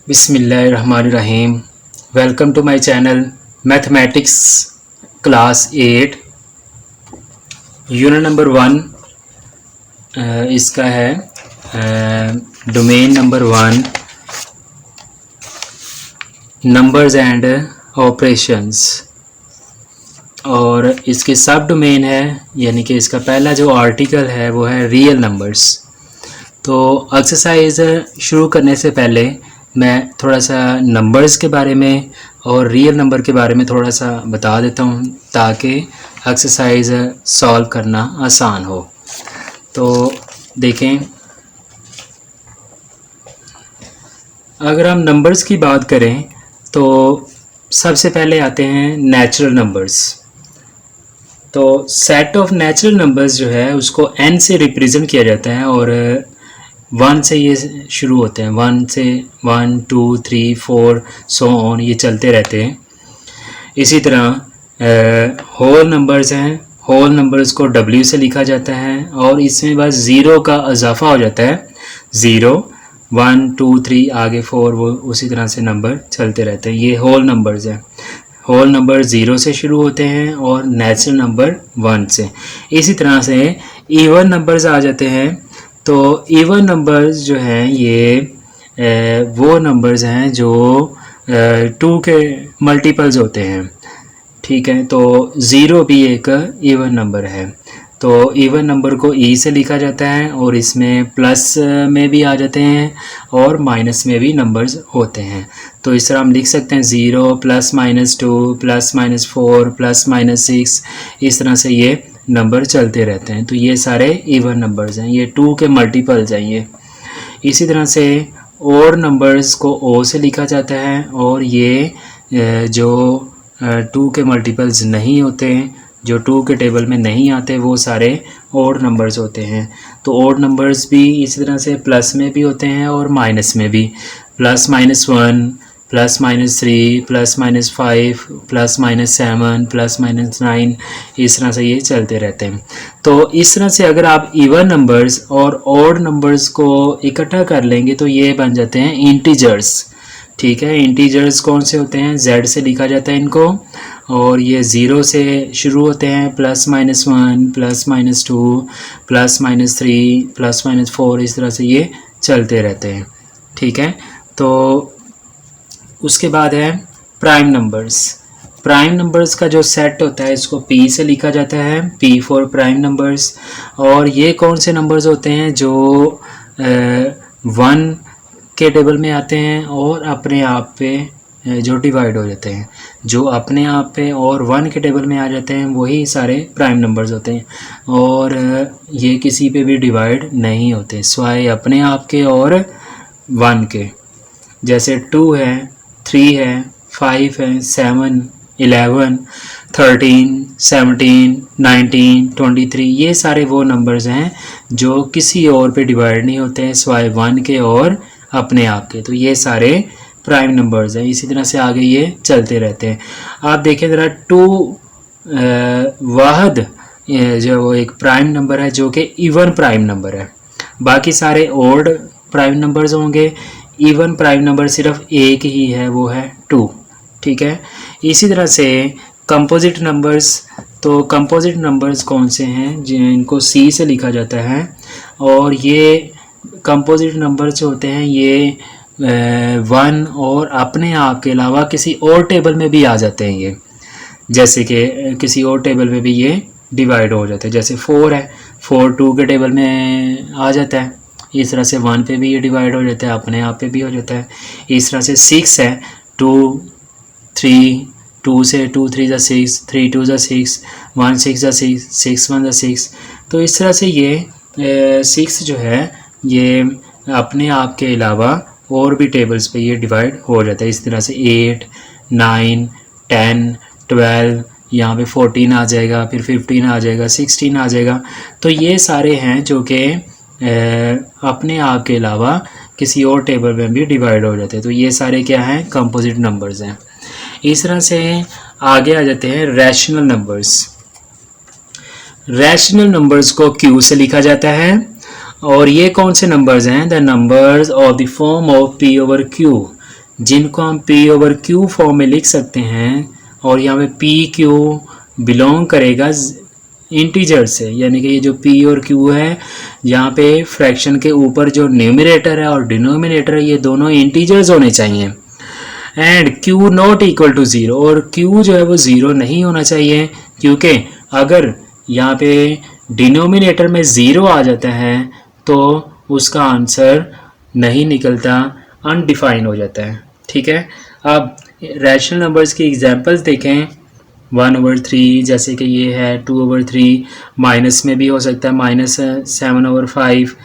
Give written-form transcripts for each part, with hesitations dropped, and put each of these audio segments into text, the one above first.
बिस्मिल्लाहिर्रहमानिर्रहीम। Welcome to my channel mathematics class 8 unit number 1। इसका है domain number 1 numbers and operations, और इसके सब डोमेन है, यानी कि इसका पहला जो आर्टिकल है वो है रियल नंबर्स। तो एक्सरसाइज शुरू करने से पहले मैं थोड़ा सा नंबर्स के बारे में और रियल नंबर के बारे में थोड़ा सा बता देता हूँ ताकि एक्सरसाइज सॉल्व करना आसान हो। तो देखें, अगर हम नंबर्स की बात करें तो सबसे पहले आते हैं नेचुरल नंबर्स। तो सेट ऑफ नेचुरल नंबर्स जो है उसको n से रिप्रेजेंट किया जाता है, और 1 से ये शुरू होते हैं। 1 से 1 2 3 4 सो ऑन, ये चलते रहते हैं। इसी तरह होल नंबर्स हैं, होल नंबर्स को W से लिखा जाता है, और इसमें बस ज़ीरो का इजाफा हो जाता है। 0 1 2 3 आगे 4, वो उसी तरह से नंबर चलते रहते हैं। ये होल नंबर्स हैं। होल नंबर 0 से शुरू होते हैं और नेचुरल नंबर 1 से। इसी तरह से इवन नंबर्स आ जाते हैं। तो इवन नंबर्स जो हैं ये वो नंबर्स हैं जो 2 के मल्टीपल्स होते हैं, ठीक है। तो 0 भी एक इवन नंबर है। तो इवन नंबर को ई से लिखा जाता है, और इसमें प्लस में भी आ जाते हैं और माइनस में भी नंबर्स होते हैं। तो इस तरह हम लिख सकते हैं 0 plus minus 2 plus minus 4 plus minus 6, इस तरह से ये नंबर चलते रहते हैं। तो ये सारे इवन नंबर्स हैं, ये 2 के मल्टीपल्स हैं ये। इसी तरह से ओड नंबर्स को ओ से लिखा जाता है, और ये जो 2 के मल्टीपल्स नहीं होते हैं, जो 2 के टेबल में नहीं आते, वो सारे ओड नंबर्स होते हैं। तो ओड नंबर्स भी इसी तरह से प्लस में भी होते हैं और माइनस में भी। Plus minus 1 plus minus 3 plus minus 5 plus minus 7 plus minus 9, इस तरह से ये चलते रहते हैं। तो इस तरह से अगर आप इवन नंबर्स और ऑड नंबर्स को इकट्ठा कर लेंगे तो ये बन जाते हैं इंटीजर्स, ठीक है। इंटीजर्स कौन से होते हैं? Z से लिखा जाता है इनको, और ये 0 से शुरू होते हैं। Plus minus 1 plus minus 2 plus minus 3 plus minus 4, इस तरह से ये चलते रहते हैं, ठीक है। तो उसके बाद है प्राइम नंबर्स। प्राइम नंबर्स का जो सेट होता है इसको P से लिखा जाता है, P फॉर प्राइम नंबर्स। और ये कौन से नंबर्स होते हैं? जो 1 के टेबल में आते हैं और अपने आप पे जो डिवाइड हो जाते हैं। जो अपने आप पे और 1 के टेबल में आ जाते हैं वही सारे प्राइम नंबर्स होते हैं, और ये किसी पे भी डिवाइड नहीं होते सिवाय अपने आप के और 1 के। जैसे 2 है, 3 है, 5 है, 7 11 13 17 19 23, ये सारे वो नंबर्स हैं जो किसी और पे डिवाइड नहीं होते हैं सिवाय 1 के और अपने आप के। तो ये सारे प्राइम नंबर्स हैं। इसी तरह से आगे ये चलते रहते हैं। आप देखें ज़रा 2 वाहद जो वो एक प्राइम नंबर है जो कि इवन प्राइम नंबर है। बाकी सारे ओड प्राइम नंबर्स होंगे, इवन प्राइम नंबर सिर्फ एक ही है, वो है 2, ठीक है। इसी तरह से कंपोजिट नंबर्स। तो कंपोजिट नंबर्स कौन से हैं? जिनको C से लिखा जाता है, और ये कंपोजिट नंबर जो होते हैं ये 1 और अपने आप के अलावा किसी और टेबल में भी आ जाते हैं। ये जैसे कि किसी और टेबल में भी ये डिवाइड हो जाते हैं। जैसे 4 है, 4 2 के टेबल में आ जाता है। इस तरह से 1 पे भी ये डिवाइड हो जाता है, अपने आप पे भी हो जाता है। इस तरह से 6 है, 2 3 2 से 2 3 जा 6 3 2 जा 6 1 6 जा 6 6 1 जा 6। तो इस तरह से ये 6 जो है ये अपने आप के अलावा और भी टेबल्स पे ये डिवाइड हो जाता है। इस तरह से 8 9 10 12, यहाँ पे 14 आ जाएगा, फिर 15 आ जाएगा, 16 आ जाएगा। तो ये सारे हैं जो कि अपने आप के अलावा किसी और टेबल में भी डिवाइड हो जाते हैं। तो ये सारे क्या हैं? कंपोजिट नंबर्स हैं। इस तरह से आगे आ जाते हैं रैशनल नंबर्स। रैशनल नंबर्स को Q से लिखा जाता है, और ये कौन से नंबर्स हैं? The numbers of the form of P over Q। जिनको हम P/Q फॉर्म में लिख सकते हैं, और यहाँ पे PQ बिलोंग करेगा इंटीजर से, यानी कि ये जो P और Q है, यहाँ पे फ्रैक्शन के ऊपर जो न्यूमरेटर है और डिनोमिनेटर है ये दोनों इंटीजर्स होने चाहिए। And Q not equal to zero, और Q जो है वो ज़ीरो नहीं होना चाहिए, क्योंकि अगर यहाँ पे डिनोमिनेटर में ज़ीरो आ जाता है तो उसका आंसर नहीं निकलता, अनडिफाइन हो जाता है। ठीक है, अब रैशनल नंबर्स की एग्जांपल्स देखें। 1/3 जैसे कि ये है, 2/3, माइनस में भी हो सकता है, -7/5,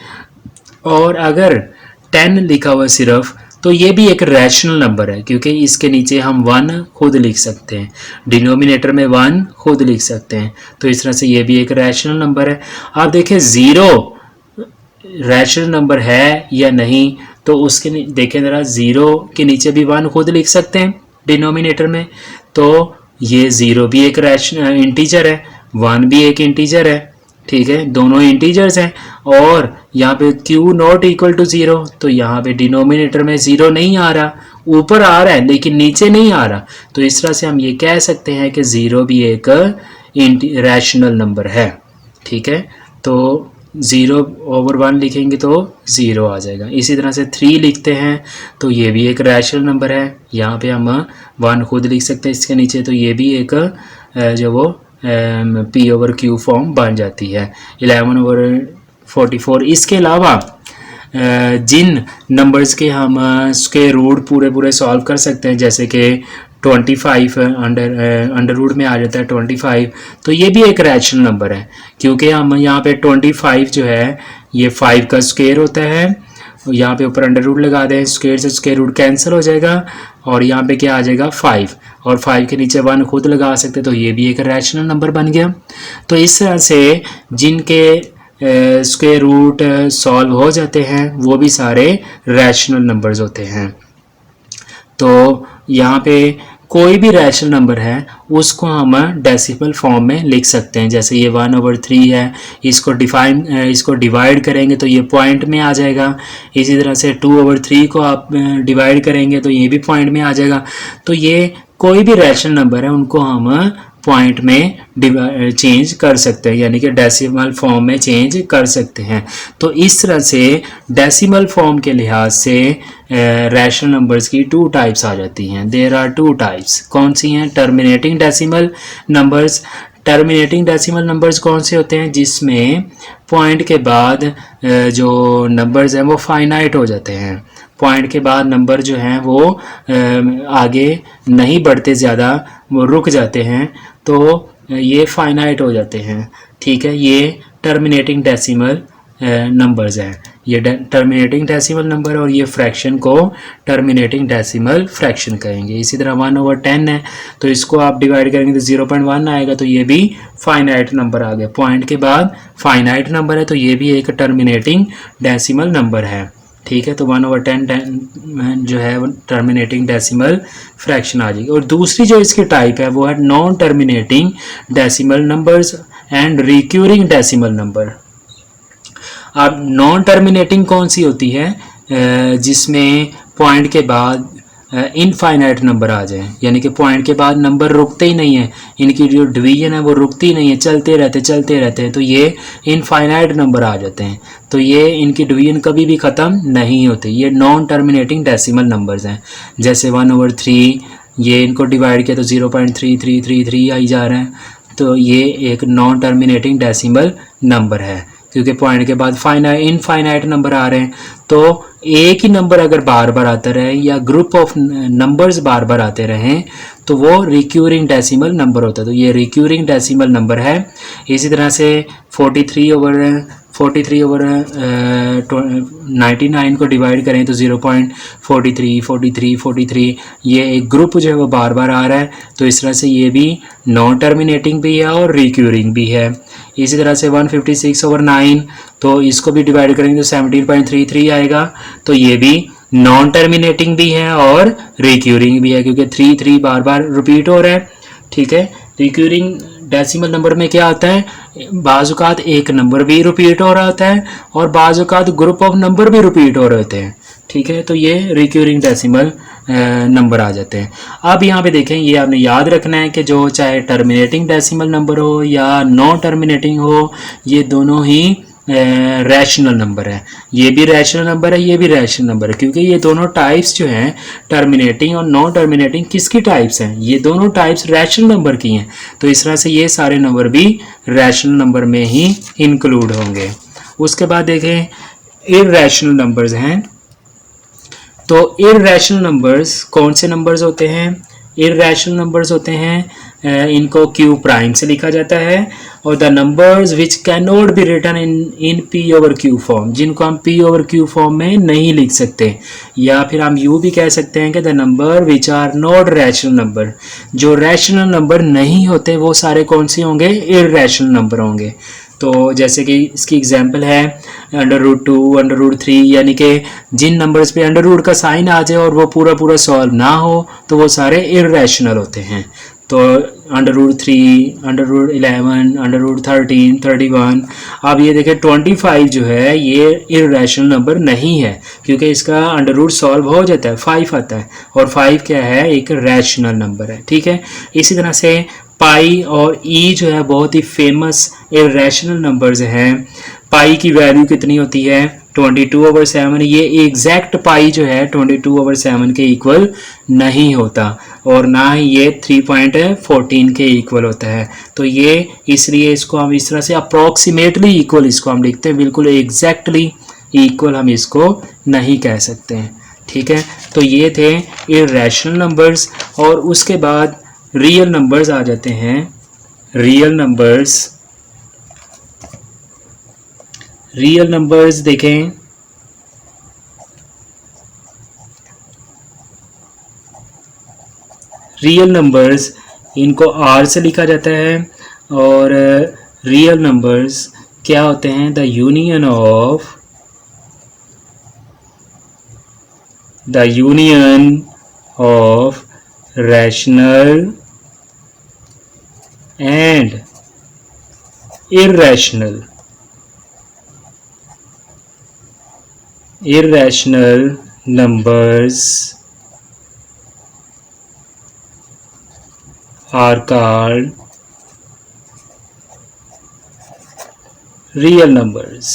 और अगर 10 लिखा हुआ सिर्फ, तो ये भी एक रैशनल नंबर है, क्योंकि इसके नीचे हम 1 खुद लिख सकते हैं, डिनोमिनेटर में 1 खुद लिख सकते हैं, तो इस तरह से ये भी एक रैशनल नंबर है। आप देखें ज़ीरो रैशनल नंबर है या नहीं, तो उसके देखें ज़रा, ज़ीरो के नीचे भी 1 खुद लिख सकते हैं डिनोमिनेटर में, तो ये ज़ीरो भी एक रैशनल इंटीजर है, 1 भी एक इंटीजर है। ठीक है, दोनों इंटीजर्स हैं, और यहाँ पे Q not equal to zero, तो यहाँ पे डिनोमिनेटर में ज़ीरो नहीं आ रहा, ऊपर आ रहा है लेकिन नीचे नहीं आ रहा, तो इस तरह से हम ये कह सकते हैं कि ज़ीरो भी एक रैशनल नंबर है। ठीक है, तो 0/1 लिखेंगे तो 0 आ जाएगा। इसी तरह से 3 लिखते हैं तो ये भी एक रैशनल नंबर है, यहाँ पे हम 1 खुद लिख सकते हैं इसके नीचे, तो ये भी एक जो वो P/Q फॉर्म बन जाती है। 11/44। इसके अलावा जिन नंबर्स के हम स्क्वायर रूट पूरे सॉल्व कर सकते हैं, जैसे कि 25 अंडर रूट में आ जाता है 25, तो ये भी एक रैशनल नंबर है, क्योंकि हम यहाँ पे 25 जो है ये 5 का स्क्वायर होता है, यहाँ पे ऊपर अंडर रूट लगा दें, स्क्वायर से स्क्वायर रूट कैंसिल हो जाएगा, और यहाँ पे क्या आ जाएगा 5, और 5 के नीचे 1 खुद लगा सकते, तो ये भी एक रैशनल नंबर बन गया। तो इस तरह से जिनके स्क्वायर रूट सॉल्व हो जाते हैं वो भी सारे रैशनल नंबर्स होते हैं। तो यहाँ पे कोई भी रैशनल नंबर है उसको हम डेसिमल फॉर्म में लिख सकते हैं, जैसे ये 1/3 है, इसको डिवाइड करेंगे तो ये पॉइंट में आ जाएगा। इसी तरह से 2/3 को आप डिवाइड करेंगे तो ये भी पॉइंट में आ जाएगा। तो ये कोई भी रैशनल नंबर है उनको हम पॉइंट में चेंज कर सकते हैं, यानी कि डेसिमल फॉर्म में चेंज कर सकते हैं। तो इस तरह से डेसिमल फॉर्म के लिहाज से रैशनल नंबर्स की 2 टाइप्स आ जाती हैं। There are 2 types. कौन सी हैं? Terminating decimal numbers. Terminating decimal numbers कौन से होते हैं? जिसमें पॉइंट के बाद जो नंबर्स हैं वो फाइनाइट हो जाते हैं, पॉइंट के बाद नंबर जो हैं वो आगे नहीं बढ़ते, ज़्यादा वो रुक जाते हैं, तो ये फाइनाइट हो जाते हैं। ठीक है, ये टर्मिनेटिंग डेसिमल नंबर्स हैं। ये टर्मिनेटिंग डेसिमल नंबर, और ये फ्रैक्शन को टर्मिनेटिंग डेसिमल फ्रैक्शन कहेंगे। इसी तरह 1/10 है, तो इसको आप डिवाइड करेंगे तो 0.1 आएगा, तो ये भी फाइनाइट नंबर आ गया। पॉइंट के बाद फाइनाइट नंबर है तो ये भी एक टर्मिनेटिंग डेसिमल नंबर है। ठीक है, तो 1/10 जो है वो टर्मिनेटिंग डेसिमल फ्रैक्शन आ जाएगी। और दूसरी जो इसकी टाइप है वो है non terminating decimal numbers and recurring decimal number. अब नॉन टर्मिनेटिंग कौन सी होती है? जिसमें पॉइंट के बाद इनफाइनाइट नंबर आ जाए, यानी कि पॉइंट के बाद नंबर रुकते ही नहीं है, इनकी जो डिवीजन है वो रुकती ही नहीं है, चलते रहते हैं, तो ये इनफाइनाइट नंबर आ जाते हैं। तो ये इनकी डिवीजन कभी भी ख़त्म नहीं होती। ये नॉन टर्मिनेटिंग डेसिमल नंबर्स हैं। जैसे 1/3, ये इनको डिवाइड किया तो 0.3333 आई जा रहा है, तो ये एक नॉन टर्मिनेटिंग डेसिमल नंबर है, क्योंकि पॉइंट के बाद इनफाइनाइट नंबर आ रहे हैं। तो एक ही नंबर अगर बार बार आता रहे या ग्रुप ऑफ नंबर्स बार बार आते रहें तो वो रिक्यूरिंग डेसिमल नंबर होता है, तो ये रिक्यूरिंग डेसिमल नंबर है। इसी तरह से 43/99 को डिवाइड करें तो 0.43 ये एक ग्रुप जो है वो बार बार आ रहा है, तो इस तरह से ये भी नॉन टर्मिनेटिंग भी है और रिक्यूरिंग भी है। इसी तरह से 156/9, तो इसको भी डिवाइड करेंगे तो 17.33 आएगा, तो ये भी नॉन टर्मिनेटिंग भी है और रिक्यूरिंग भी है, क्योंकि 3 बार बार रिपीट हो रहा है। ठीक है, रिक्यूरिंग डेसिमल नंबर में क्या आता है? बाज़ औक़ात एक नंबर भी रिपीट हो रहा होता है और बाज़ औक़ात ग्रुप ऑफ नंबर भी रिपीट हो रहे होते हैं। ठीक है, तो ये रिक्यूरिंग डेसिमल नंबर आ जाते हैं। अब यहाँ पे देखें, ये आपने याद रखना है कि जो चाहे टर्मिनेटिंग डेसिमल नंबर हो या नॉन टर्मिनेटिंग हो, ये दोनों ही रैशनल नंबर है। ये भी रैशनल नंबर है, ये भी रैशनल नंबर है, क्योंकि ये दोनों टाइप्स जो हैं टर्मिनेटिंग और नॉन टर्मिनेटिंग किसकी टाइप्स हैं, ये दोनों टाइप्स रैशनल नंबर की हैं। तो इस तरह से ये सारे नंबर भी रैशनल नंबर में ही इंक्लूड होंगे। उसके बाद देखें इररेशनल नंबर्स हैं। तो इररेशनल नंबर्स कौन से नंबर्स होते हैं? इररेशनल नंबर्स होते हैं, इनको क्यू प्राइम से लिखा जाता है, और the numbers which can not be written in P over Q form, जिनको हम पी ओवर क्यू फॉर्म में नहीं लिख सकते। या फिर हम यू भी कह सकते हैं कि the number which are not rational number, जो रैशनल नंबर नहीं होते वो सारे कौन से होंगे? इररेशनल नंबर होंगे। तो जैसे कि इसकी एग्जांपल है √2, √3, यानी कि जिन नंबर्स पे अंडर का साइन आ जाए और वो पूरा पूरा सॉल्व ना हो तो वो सारे इररेशनल होते हैं। तो √3, √11, √13, 31। अब ये देखें 25 जो है ये इररेशनल नंबर नहीं है, क्योंकि इसका अंडर सॉल्व हो जाता है, 5 आता है, और 5 क्या है? एक रैशनल नंबर है। ठीक है, इसी तरह से पाई और ई जो है बहुत ही फेमस इररेशनल नंबर्स हैं। पाई की वैल्यू कितनी होती है? 22/7। ये एग्जैक्ट पाई जो है 22/7 के इक्वल नहीं होता, और ना ही ये 3.14 के इक्वल होता है। तो ये इसलिए इसको हम इस तरह से अप्रॉक्सीमेटली इक्वल इसको हम लिखते हैं, बिल्कुल एग्जैक्टली इक्वल हम इसको नहीं कह सकते हैं। ठीक है, तो ये थे इररेशनल नंबर्स। और उसके बाद रियल नंबर्स आ जाते हैं। रियल नंबर्स देखें, रियल नंबर्स इनको आर से लिखा जाता है, और रियल नंबर्स क्या होते हैं? The union of rational and irrational numbers are called real numbers.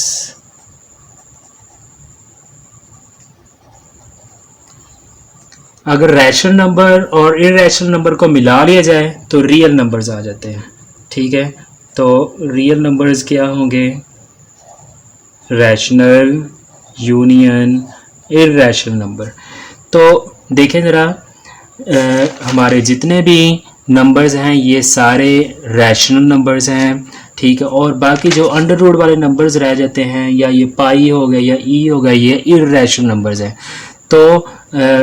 अगर रैशनल नंबर और इररेशनल नंबर को मिला लिया जाए तो रियल नंबर्स आ जाते हैं। ठीक है, तो रियल नंबर्स क्या होंगे? Rational union irrational number. तो देखें ज़रा, हमारे जितने भी नंबर्स हैं ये सारे रैशनल नंबर्स हैं। ठीक है, और बाकी जो अंडर रूट वाले नंबर्स रह जाते हैं, या ये पाई हो गया या ई हो गया, ये इररेशनल नंबर्स हैं। तो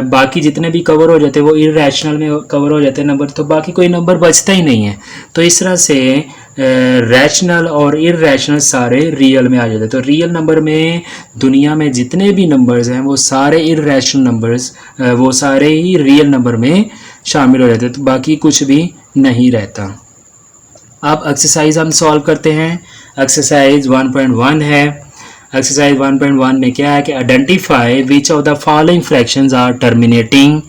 बाकी जितने भी कवर हो जाते हैं वो इररेशनल में कवर हो जाते हैं नंबर, तो बाकी कोई नंबर बचता ही नहीं है। तो इस तरह से रैशनल और इररेशनल सारे रियल में आ जाते हैं। तो रियल नंबर में दुनिया में जितने भी नंबर्स हैं वो सारे इररेशनल नंबर्स, वो सारे ही रियल नंबर में शामिल हो जाते हैं, तो बाकी कुछ भी नहीं रहता। अब एक्सरसाइज हम सॉल्व करते हैं। एक्सरसाइज 1.1 है। एक्सरसाइज 1.1 में क्या है कि identify which of the following fractions are terminating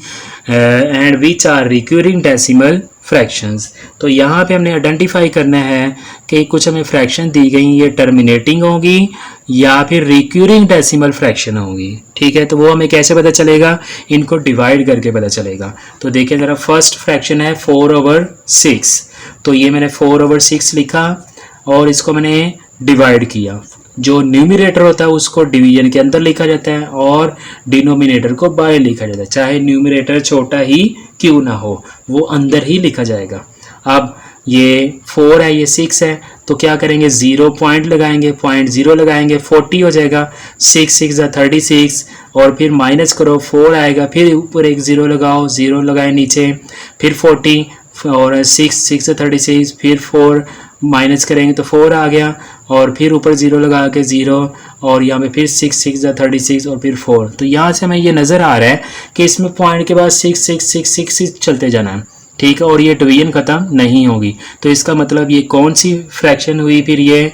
and which are recurring decimal fractions. तो यहाँ पे हमने आइडेंटिफाई करना है कि कुछ हमें फ्रैक्शन दी गई, ये टर्मिनेटिंग होगी या फिर रिक्यूरिंग डेसिमल फ्रैक्शन होगी। ठीक है, तो वो हमें कैसे पता चलेगा? इनको डिवाइड करके पता चलेगा। तो देखिए ज़रा, फर्स्ट फ्रैक्शन है 4/6। तो ये मैंने 4/6 लिखा और इसको मैंने डिवाइड किया। जो न्यूमिनेटर होता है उसको डिवीजन के अंदर लिखा जाता है और डिनोमिनेटर को बाहर लिखा जाता है, चाहे न्यूमिनेटर छोटा ही क्यों ना हो, वो अंदर ही लिखा जाएगा। अब ये 4 है, ये 6 है, तो क्या करेंगे? 0 पॉइंट लगाएंगे, 0.0 लगाएंगे, 40 हो जाएगा। 6 6 36, और फिर माइनस करो, 4 आएगा, फिर ऊपर एक 0 लगाओ, 0 लगाए नीचे, फिर 40, और 6 6 36, फिर 4 माइनस करेंगे तो 4 आ गया, और फिर ऊपर 0 लगा के 0, और यहाँ पे फिर 6 6 36 और फिर 4। तो यहाँ से हमें ये नज़र आ रहा है कि इसमें पॉइंट के बाद 6 6 6 6 6 चलते जाना है। ठीक है, और ये डिवीजन ख़त्म नहीं होगी। तो इसका मतलब ये कौन सी फ्रैक्शन हुई? फिर ये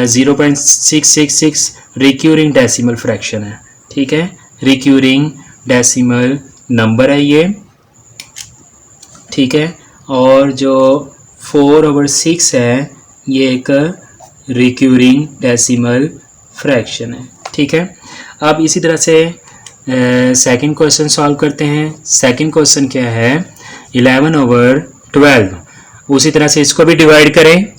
0.666 रिक्यूरिंग डेसिमल फ्रैक्शन है। ठीक है, रिक्यूरिंग डेसिमल नंबर है ये, ठीक है। और जो 4/6 है ये एक रिक्यूरिंग डेसिमल फ्रैक्शन है, ठीक है। अब इसी तरह से सेकंड क्वेश्चन सॉल्व करते हैं। सेकंड क्वेश्चन क्या है, 11/12। उसी तरह से इसको भी डिवाइड करें।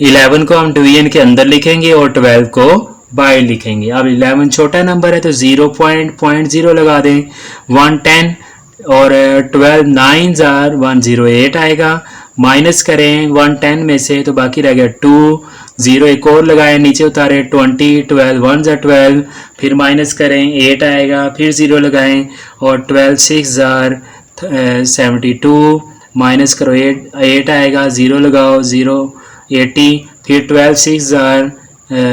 11 को हम डिवीजन के अंदर लिखेंगे और 12 को बाहर लिखेंगे। अब 11 छोटा नंबर है तो 0.0 लगा दें, 110 और 12 9 जार 108 आएगा। माइनस करें 110 में से तो बाकी रह गया 2, 0 एक और लगाएं, नीचे उतारे 20, 12 1 जार 12, फिर माइनस करें 8 आएगा, फिर 0 लगाएं और 12 6 जार 72, माइनस करो 8 आएगा, 0 लगाओ 0 80, फिर 12 6 जार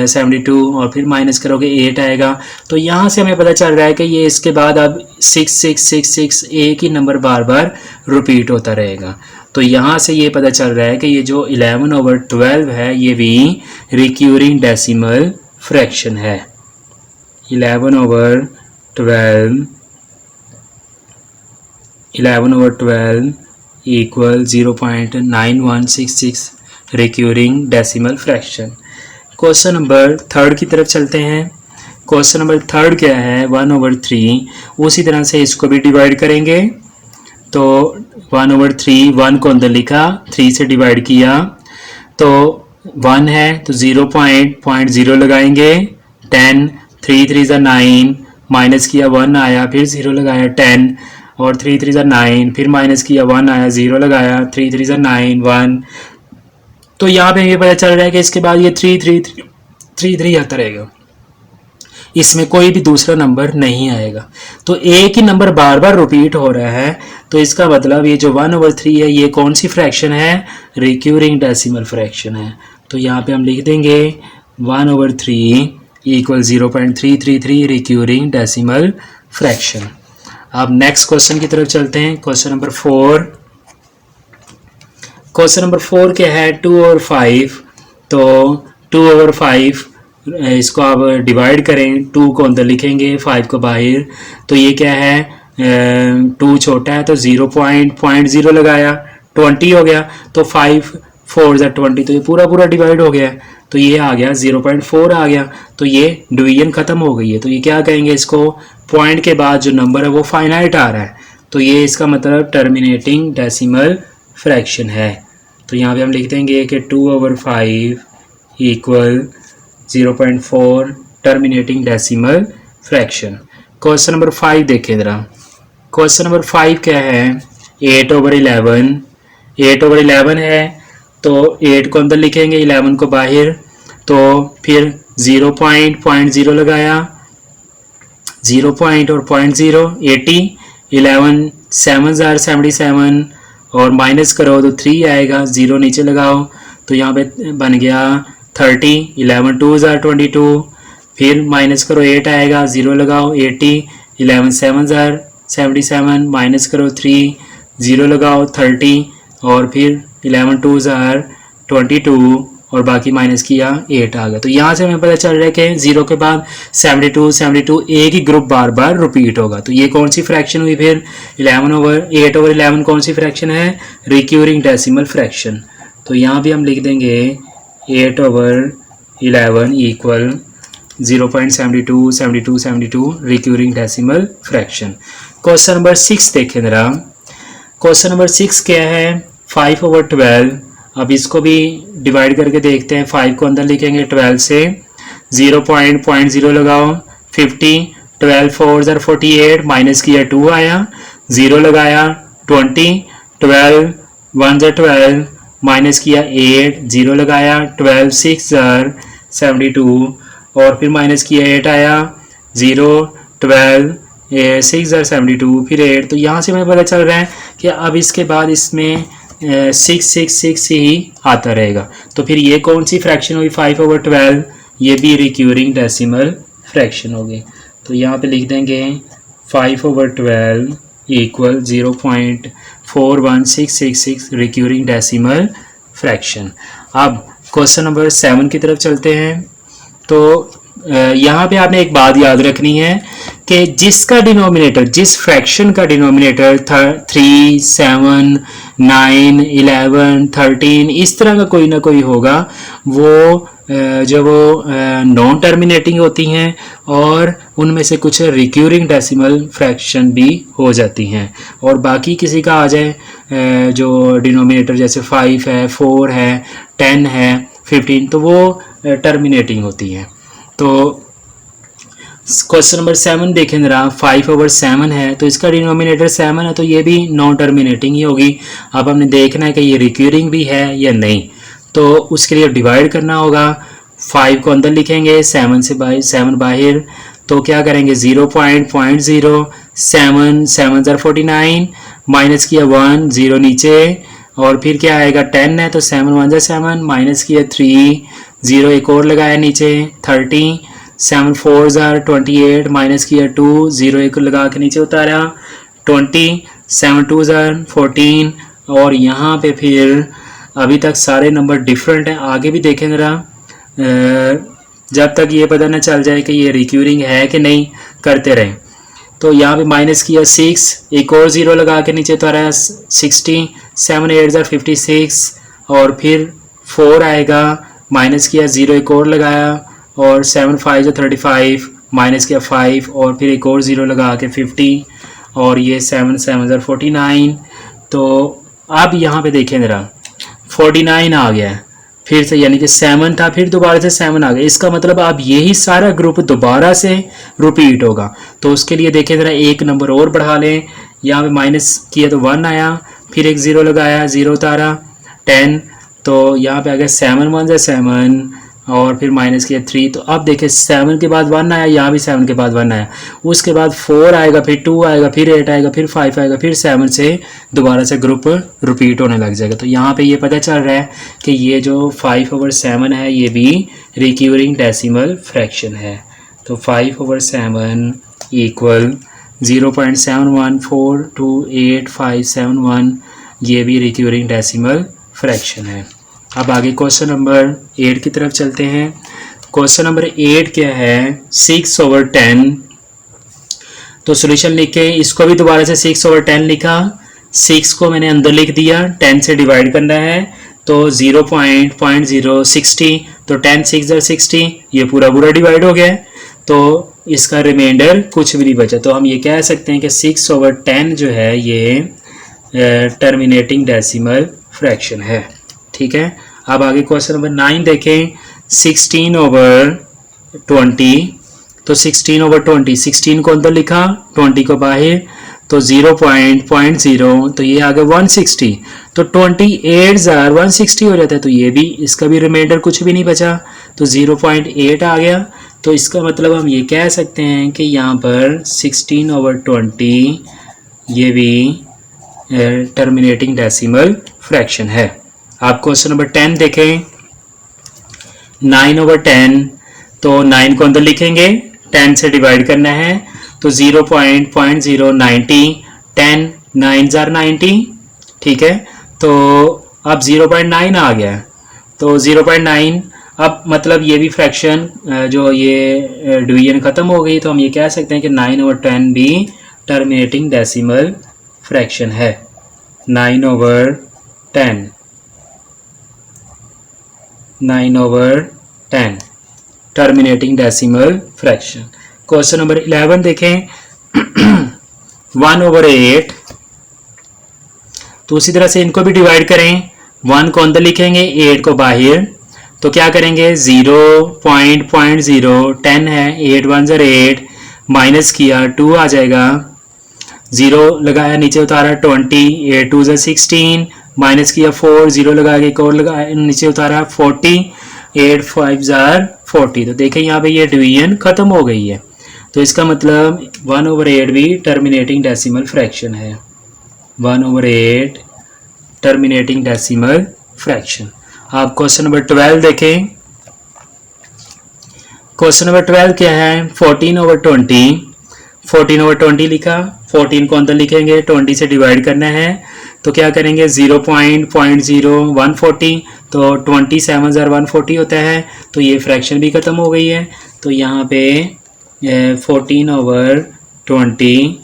72 और फिर माइनस करोगे 8 आएगा। तो यहाँ से हमें पता चल रहा है कि ये इसके बाद अब 6 6 6 6 एक ही नंबर बार बार रिपीट होता रहेगा। तो यहाँ से ये पता चल रहा है कि ये जो 11/12 है ये भी रिक्यूरिंग डेसिमल फ्रैक्शन है। 11/12 equal 0.9166 recurring decimal fraction. Question number third की तरफ चलते हैं। क्वेश्चन नंबर थर्ड क्या है, 1/3। उसी तरह से इसको भी डिवाइड करेंगे। तो 1/3, 1 को अंदर लिखा, 3 से डिवाइड किया तो 1 है तो 0.0 लगाएंगे, 10, 3 3 ज़ा 9, माइनस किया 1 आया, फिर 0 लगाया 10 और 3 3 ज़ा 9, फिर माइनस किया 1 आया, 0 लगाया, 3 3 ज़ा 9 1। तो यहाँ पे ये पता चल रहा है कि इसके बाद ये 3 3 3 3 आता रहेगा, इसमें कोई भी दूसरा नंबर नहीं आएगा। तो एक ही नंबर बार बार रिपीट हो रहा है, तो इसका मतलब ये जो 1/3 है ये कौन सी फ्रैक्शन है, रिक्यूरिंग डेसिमल फ्रैक्शन है। तो यहाँ पे हम लिख देंगे 1/3 इक्वल 0.333 रिक्यूरिंग डेसिमल फ्रैक्शन। अब नेक्स्ट क्वेश्चन की तरफ चलते हैं। Question number 4। क्वेश्चन नंबर 4 क्या है, 2/5। तो 2/5 इसको आप डिवाइड करें, 2 को अंदर लिखेंगे 5 को बाहर। तो ये क्या है, 2 छोटा है तो 0.0 लगाया, 20 हो गया, तो 5 4 ज़ा 20, तो ये पूरा पूरा डिवाइड हो गया, तो ये आ गया 0.4 आ गया। तो ये डिवीजन ख़त्म हो गई है। तो ये क्या कहेंगे, इसको पॉइंट के बाद जो नंबर है वो फाइनाइट आ रहा है, तो ये इसका मतलब टर्मिनेटिंग डेसिमल फ्रैक्शन है। तो यहाँ पे हम लिख देंगे कि 2/5 equal 0.4 terminating decimal fraction. Question number 5 देखें ज़रा। क्वेश्चन नंबर 5 क्या है, 8/11। 8/11 है तो 8 को अंदर लिखेंगे, 11 को बाहर, तो फिर 0.0 लगाया, 0 और 0.0 80, 11 7 ज़ार 77 और माइनस करो तो 3 आएगा, 0 नीचे लगाओ तो यहाँ पे बन गया 30, 11 2 ज़ार 22, फिर माइनस करो 8 आएगा, 0 लगाओ 80, 11 7 ज़ार 77, माइनस करो 3, 0 लगाओ 30 और फिर 11 2 ज़ार 22 और बाकी माइनस किया 8 आ गया। तो यहाँ से हमें पता चल रहा है कि 0 के बाद 72 एक ही ग्रुप बार बार रिपीट होगा। तो ये कौन सी फ्रैक्शन हुई फिर, 8/11 कौन सी फ्रैक्शन है, रिक्यूरिंग डेसिमल फ्रैक्शन। तो यहाँ भी हम लिख देंगे 8/11 equal 0.72 recurring decimal fraction. Question number 6 देखें ज़रा। क्वेश्चन नंबर 6 क्या है, 5/12। अब इसको भी डिवाइड करके देखते हैं। 5 को अंदर लिखेंगे 12 से, 0.0 लगाओ 50, 12 4 ज़ार 48, माइनस किया 2 आया, 0 लगाया 20, 12 1 ज़ार 12, माइनस किया 8, 0 लगाया, 12 6 ज़ार 72 और फिर माइनस किया 8 आया, 0 12 6 ज़ार 72 फिर 8। तो यहाँ से हमें पता चल रहा है कि अब इसके बाद इसमें 6 6 6 ही आता रहेगा। तो फिर ये कौन सी फ्रैक्शन हुई, 5/12, ये भी रिक्यूरिंग डेसिमल फ्रैक्शन होगी। तो यहाँ पे लिख देंगे 5/12 इक्वल 0.41666 रिक्यूरिंग डेसिमल फ्रैक्शन। अब क्वेश्चन नंबर 7 की तरफ चलते हैं। तो यहाँ पे आपने एक बात याद रखनी है कि जिसका डिनोमिनेटर, जिस फ्रैक्शन का डिनोमिनेटर 3, 7, 9, 11, 13 इस तरह का कोई ना कोई होगा, वो जो वो नॉन टर्मिनेटिंग होती हैं और उनमें से कुछ रिक्यूरिंग डेसिमल फ्रैक्शन भी हो जाती हैं। और बाकी किसी का आ जाए जो डिनोमिनेटर जैसे 5 है, 4 है, 10 है, 15, तो वो टर्मिनेटिंग होती हैं। तो क्वेश्चन नंबर 7 देखें ज़रा, 5/7 है तो इसका डिनोमिनेटर 7 है तो ये भी नॉन टर्मिनेटिंग ही होगी। अब हमने देखना है कि ये रिक्यूरिंग भी है या नहीं, तो उसके लिए डिवाइड करना होगा। 5 को अंदर लिखेंगे, 7 बाहर, तो क्या करेंगे 0.0, 7 7 49, माइनस किया 1, 0 नीचे, और फिर क्या आएगा 10 है तो 7 1 7, माइनस किया 3, 0 एक और लगाया नीचे 30, 7 4 28, माइनस किया 2, 0 एक लगा के नीचे उतारा 20, 7 2 14, और यहाँ पे फिर अभी तक सारे नंबर डिफरेंट हैं। आगे भी देखें ज़रा, जब तक ये पता ना चल जाए कि ये रिक्यूरिंग है कि नहीं करते रहें। तो यहाँ पे माइनस किया 6, एक और 0 लगा के नीचे उतारा 60, 7 8 56, और फिर 4 आएगा, माइनस किया 0 एक और लगाया, और 7 5 35, माइनस किया 5, और फिर एक और 0 लगा के 50, और ये 7 7 49। तो अब यहाँ पे देखें ज़रा 49 आ गया है फिर से, यानी कि 7 था फिर दोबारा से 7 आ गया। इसका मतलब अब यही सारा ग्रुप दोबारा से रिपीट होगा। तो उसके लिए देखें ज़रा, एक नंबर और बढ़ा लें। यहाँ पे माइनस किया तो 1 आया, फिर एक 0 लगाया, 0 उतारा 10, तो यहाँ पे आ गया 7 1 7, और फिर माइनस किया 3। तो अब देखिए 7 के बाद 1 आया, यहाँ भी 7 के बाद 1 आया, उसके बाद 4 आएगा, फिर 2 आएगा, फिर 8 आएगा, फिर 5 आएगा, फिर 7 से दोबारा से ग्रुप रिपीट होने लग जाएगा। तो यहाँ पे ये पता चल रहा है कि ये जो 5/7 है ये भी रिक्यूरिंग डेसिमल फ्रैक्शन है। तो 5/7 इक्वल 0.7142857 ये भी रिक्यूरिंग डेसिमल फ्रैक्शन है। अब आगे क्वेश्चन नंबर 8 की तरफ चलते हैं। क्वेश्चन नंबर 8 क्या है, 6/10। तो सॉल्यूशन लिख के इसको भी दोबारा से 6/10 लिखा, 6 को मैंने अंदर लिख दिया, 10 से डिवाइड करना है तो 0.060, तो 10 6 60, ये पूरा डिवाइड हो गया, तो इसका रिमाइंडर कुछ भी नहीं बचा। तो हम ये कह सकते हैं कि 6/10 जो है ये टर्मिनेटिंग डेसिमल फ्रैक्शन है। ठीक है। अब आगे क्वेश्चन नंबर 9 देखें, 16/20। तो 16/20, 16 को अंदर लिखा, 20 को बाहर, तो 0.0, तो ये आ गया 160, तो 28,160 हो जाता है। तो ये भी, इसका भी रिमाइंडर कुछ भी नहीं बचा, तो 0.8 आ गया। तो इसका मतलब हम ये कह सकते हैं कि यहाँ पर 16/20 ये भी टर्मिनेटिंग डेसिमल फ्रैक्शन है। आप क्वेश्चन नंबर 10 देखें, 9/10। तो 9 को अंदर लिखेंगे, 10 से डिवाइड करना है, तो 0.090, 10 9 90। ठीक है। तो अब 0.9 आ गया, तो 0.9, अब मतलब ये भी फ्रैक्शन जो ये डिवीजन ख़त्म हो गई, तो हम ये कह सकते हैं कि 9/10 भी टर्मिनेटिंग डेसिमल फ्रैक्शन है। 9/10, 9/10 terminating decimal fraction. Question number 11 देखें, 1/8। तो उसी तरह से इनको भी डिवाइड करें, 1 को अंदर लिखेंगे, 8 को बाहर, तो क्या करेंगे 0.0, 10 है, 8 1 8, माइनस किया 2 आ जाएगा, 0 लगाया नीचे उतारा 20, 8 2 16, माइनस किया 4, 0 लगा के एक और लगाया नीचे उतारा 40, 8 5 40। तो देखें यहाँ पे ये डिवीजन खत्म हो गई है, तो इसका मतलब 1/8 भी टर्मिनेटिंग डेसिमल फ्रैक्शन है। 1/8 टर्मिनेटिंग डेसिमल फ्रैक्शन। आप क्वेश्चन नंबर 12 देखें। क्वेश्चन नंबर 12 क्या है, 14/20। 14/20 लिखा, 14 को अंदर लिखेंगे, 20 से डिवाइड करना है, तो क्या करेंगे 0.0140, तो 27 140 होता है, तो ये फ्रैक्शन भी ख़त्म हो गई है। तो यहाँ पे 14/20 20,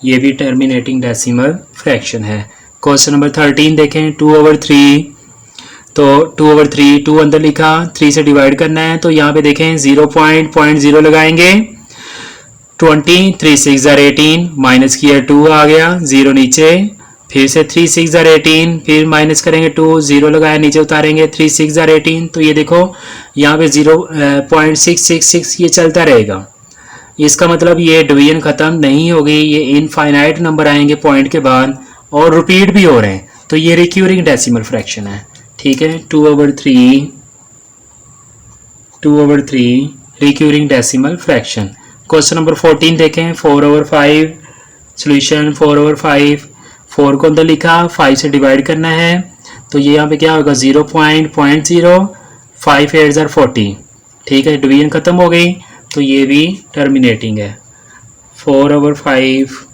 ये भी टर्मिनेटिंग डेसिमल फ्रैक्शन है। क्वेश्चन नंबर 13 देखें, 2/3, तो 2/3, 2 अंदर लिखा, 3 से डिवाइड करना है, तो यहाँ पे देखें 0.0 लगाएंगे, 20, 3 6 18, माइनस किया 2 आ गया, 0 नीचे, फिर से 3 6 18, फिर माइनस करेंगे 2, 0 लगाया, नीचे उतारेंगे, 3 6 18, तो ये देखो यहाँ पे 0.666 ये चलता रहेगा। इसका मतलब ये डिवीजन ख़त्म नहीं होगी, ये इनफाइनाइट नंबर आएंगे पॉइंट के बाद और रिपीट भी हो रहे हैं, तो ये रिक्यूरिंग डेसिमल फ्रैक्शन है। ठीक है, 2/3 recurring decimal fraction. Question number 14 देखें, 4/5 सोल्यूशन। 4/5, 4 को अंदर लिखा, 5 से डिवाइड करना है, तो ये यहाँ पे क्या होगा 0.0, 5 8 40। ठीक है, डिवीजन ख़त्म हो गई, तो ये भी टर्मिनेटिंग है। 4/5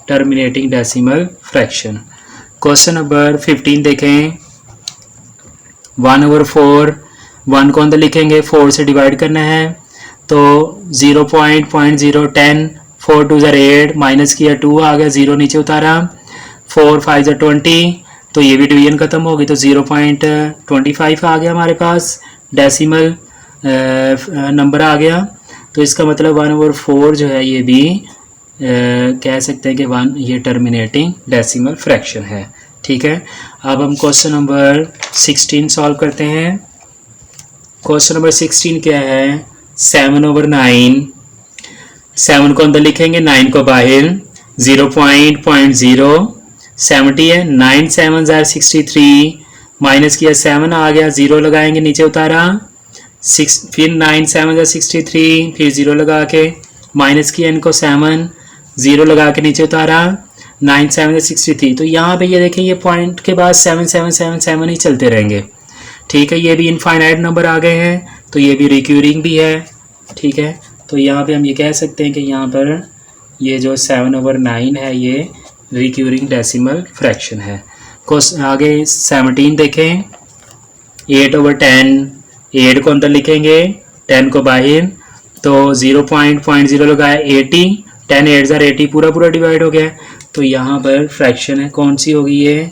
terminating decimal fraction. Question number 15 देखें, 1/4, 1 को अंदर लिखेंगे, 4 से डिवाइड करना है, तो 0.010, 4 2 8, माइनस किया 2 आ गया, 0 नीचे उतारा, 4 5 20, तो ये भी डिवीजन ख़त्म हो गई, तो 0.25 आ गया हमारे पास, डेसिमल नंबर आ गया। तो इसका मतलब 1/4 जो है ये भी कह सकते हैं कि 1 ये टर्मिनेटिंग डेसिमल फ्रैक्शन है। ठीक है, अब हम क्वेश्चन नंबर 16 सॉल्व करते हैं। क्वेश्चन नंबर 16 क्या है, 7/9, 7 को अंदर लिखेंगे, 9 को बाहर, 0.0 70 है, 9 7 63, माइनस किया 7 आ गया, 0 लगाएंगे, नीचे उतारा, 6, फिर 9 7 63, फिर 0 लगा के माइनस किया इनको 7, 0 लगा के नीचे उतारा, 9 7 63। तो यहाँ पे ये देखें, ये पॉइंट के बाद 7 7 7 7 ही चलते रहेंगे। ठीक है, ये भी इनफाइनाइट नंबर आ गए हैं, तो ये भी रिक्यूरिंग भी है। ठीक है, तो यहाँ पे हम ये कह सकते हैं कि यहाँ पर ये जो 7/9 है ये रिक्यूरिंग डेसिमल फ्रैक्शन है। आगे 17 देखें, 8/10, 8 को अंदर लिखेंगे, 10 को बाहर, तो 0.0 लगाया, 80, 10 8 80, पूरा डिवाइड हो गया, तो यहाँ पर फ्रैक्शन है, कौन सी होगी ये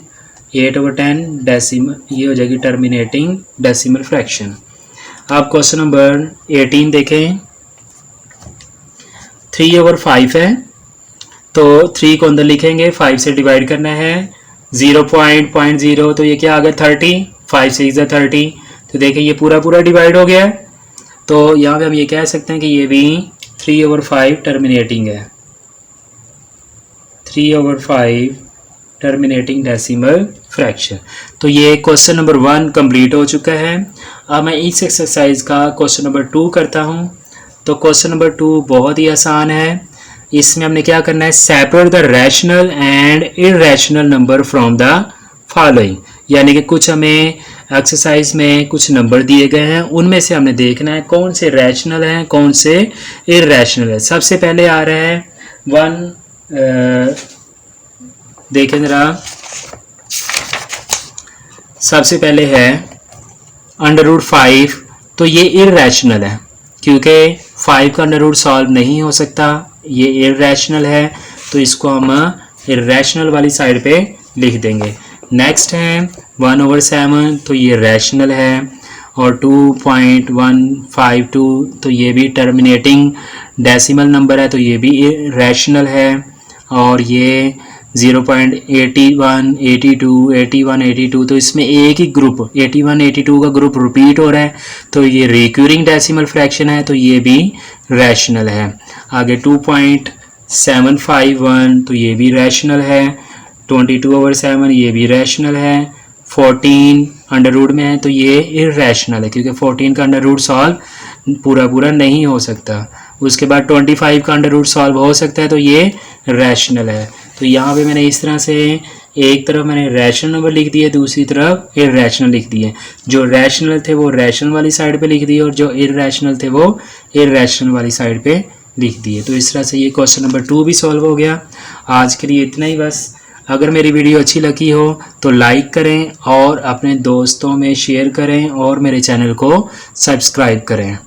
8/10 डेसिमल, ये हो जाएगी टर्मिनेटिंग डेसिमल फ्रैक्शन। अब क्वेश्चन नंबर 18 देखें, 3/5 है, तो 3 को अंदर लिखेंगे, 5 से डिवाइड करना है, 0.0, तो ये क्या आ गया 30, 5 6 30, तो देखें ये पूरा डिवाइड हो गया, तो यहाँ पे हम ये कह सकते हैं कि ये भी 3/5 टर्मिनेटिंग है, 3/5 टर्मिनेटिंग डेसिमल फ्रैक्शन। तो ये क्वेश्चन नंबर 1 कंप्लीट हो चुका है। अब मैं इस एक्सरसाइज का क्वेश्चन नंबर 2 करता हूँ। तो क्वेश्चन नंबर 2 बहुत ही आसान है। इसमें हमने क्या करना है, separate the rational and irrational number from the following, यानी कि कुछ हमें एक्सरसाइज में कुछ नंबर दिए गए हैं, उनमें से हमने देखना है कौन से रैशनल हैं कौन से इरैशनल है। सबसे पहले आ रहा है 1, देखें ज़रा, सबसे पहले है √5, तो ये इरैशनल है क्योंकि 5 का अंडर रूट सॉल्व नहीं हो सकता, ये इरैशनल है, तो इसको हम इरैशनल वाली साइड पे लिख देंगे। नेक्स्ट है 1/7, तो ये रैशनल है, और 2.152, तो ये भी टर्मिनेटिंग डेसिमल नंबर है, तो ये भी रैशनल है, और ये 0.81, 82, 81, 82, तो इसमें एक ही ग्रुप 81, 82 का ग्रुप रिपीट हो रहा है, तो ये रिक्यूरिंग डेसिमल फ्रैक्शन है, तो ये भी रैशनल है। आगे 2.751, तो ये भी रैशनल है, 22/7 ये भी रैशनल है, 14 अंडर रूट में है, तो ये इरैशनल है क्योंकि 14 का अंडर रूट सॉल्व पूरा नहीं हो सकता। उसके बाद 25 का अंडर रूट सॉल्व हो सकता है, तो ये रैशनल है। तो यहाँ पे मैंने इस तरह से एक तरफ मैंने रैशनल नंबर लिख दिए, दूसरी तरफ इरैशनल लिख दिए। जो रैशनल थे वो रैशनल वाली साइड पे लिख दिए, और जो इरैशनल थे वो इरैशनल वाली साइड पे लिख दिए। तो इस तरह से ये क्वेश्चन नंबर 2 भी सॉल्व हो गया। आज के लिए इतना ही बस। अगर मेरी वीडियो अच्छी लगी हो तो लाइक करें और अपने दोस्तों में शेयर करें और मेरे चैनल को सब्सक्राइब करें।